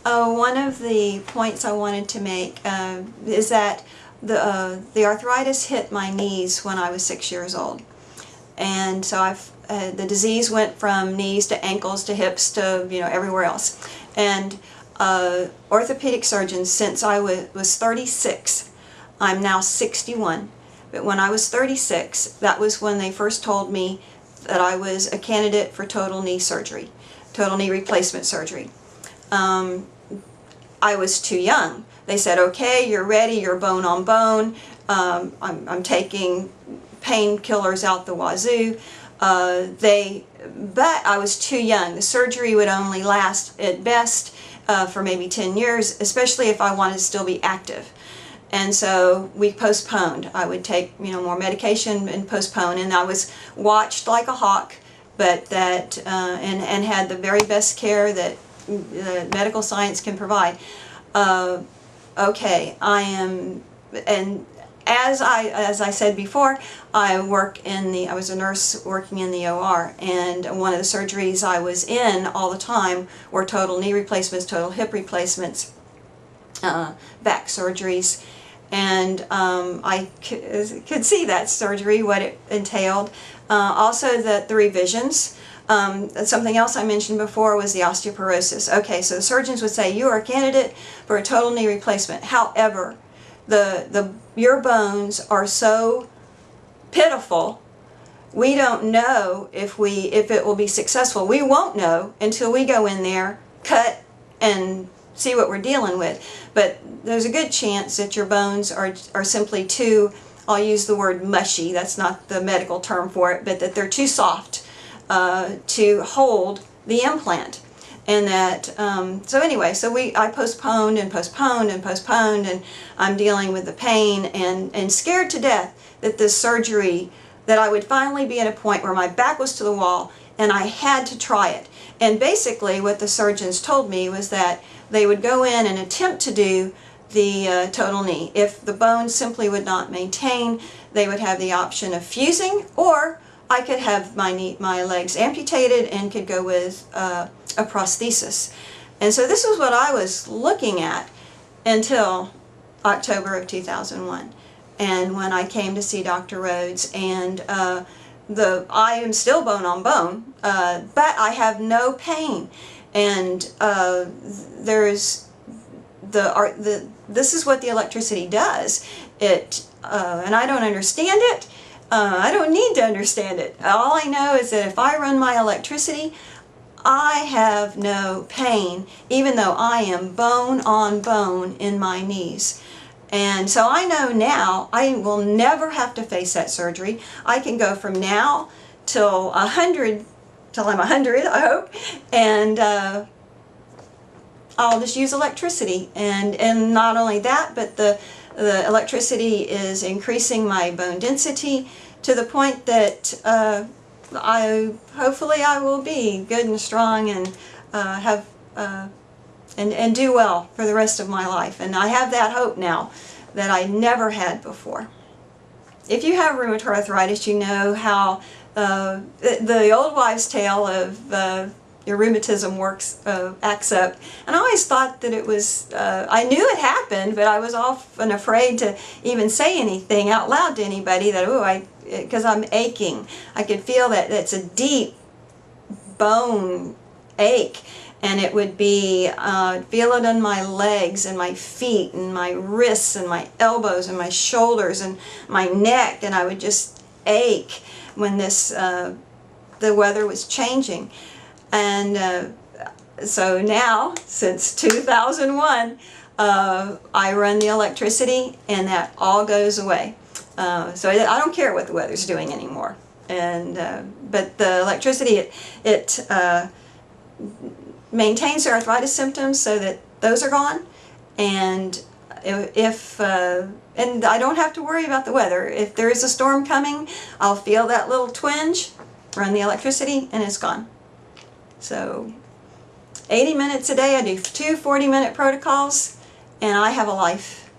One of the points I wanted to make is that the arthritis hit my knees when I was 6 years old. And so the disease went from knees to ankles to hips to, everywhere else. And orthopedic surgeons, since I was 36, I'm now 61, but when I was 36, that was when they first told me that I was a candidate for total knee surgery, total knee replacement surgery. I was too young. They said, okay, you're ready, you're bone on bone, I'm taking painkillers out the wazoo. But I was too young. The surgery would only last at best for maybe 10 years, especially if I wanted to still be active. And so we postponed. I would take more medication and postpone, and I was watched like a hawk, but that and had the very best care that medical science can provide. Okay, I am, and as I said before, I was a nurse working in the OR, and one of the surgeries I was in all the time were total knee replacements, total hip replacements, back surgeries, and I could see that surgery, what it entailed. Also the revisions. Something else I mentioned before was the osteoporosis. Okay, so the surgeons would say, you are a candidate for a total knee replacement. However, your bones are so pitiful, we don't know if it will be successful. We won't know until we go in there, cut, and see what we're dealing with. But there's a good chance that your bones are simply too, I'll use the word mushy, that's not the medical term for it, but that they're too soft to hold the implant. And that, so anyway, I postponed and postponed and postponed, and I'm dealing with the pain and scared to death that this surgery, that I would finally be at a point where my back was to the wall and I had to try it. And basically what the surgeons told me was that they would go in and attempt to do the total knee. If the bone simply would not maintain, they would have the option of fusing, or I could have my legs amputated and could go with a prosthesis. And so this was what I was looking at until October of 2001. And when I came to see Dr. Rhodes, and I am still bone on bone, but I have no pain. And this is what the electricity does. And I don't understand it. I don't need to understand it. All I know is that if I run my electricity, I have no pain, even though I am bone on bone in my knees. And so I know now I will never have to face that surgery. I can go from now till I'm 100, I hope, and I'll just use electricity. And not only that, but the electricity is increasing my bone density to the point that hopefully I will be good and strong and have and do well for the rest of my life. And I have that hope now that I never had before. If you have rheumatoid arthritis, you know how the old wives' tale of your rheumatism acts up. And I always thought that it was, I knew it happened, but I was often afraid to even say anything out loud to anybody that, because I'm aching. I could feel that it's a deep bone ache. And it would be, feel it in my legs and my feet and my wrists and my elbows and my shoulders and my neck, and I would just ache when the weather was changing. And so now, since 2001, I run the electricity, and that all goes away. So I don't care what the weather's doing anymore. And but the electricity, it maintains the arthritis symptoms so that those are gone, and and I don't have to worry about the weather. If there is a storm coming, I'll feel that little twinge, run the electricity, and it's gone. So 80 minutes a day, I do 2 40-minute protocols, and I have a life.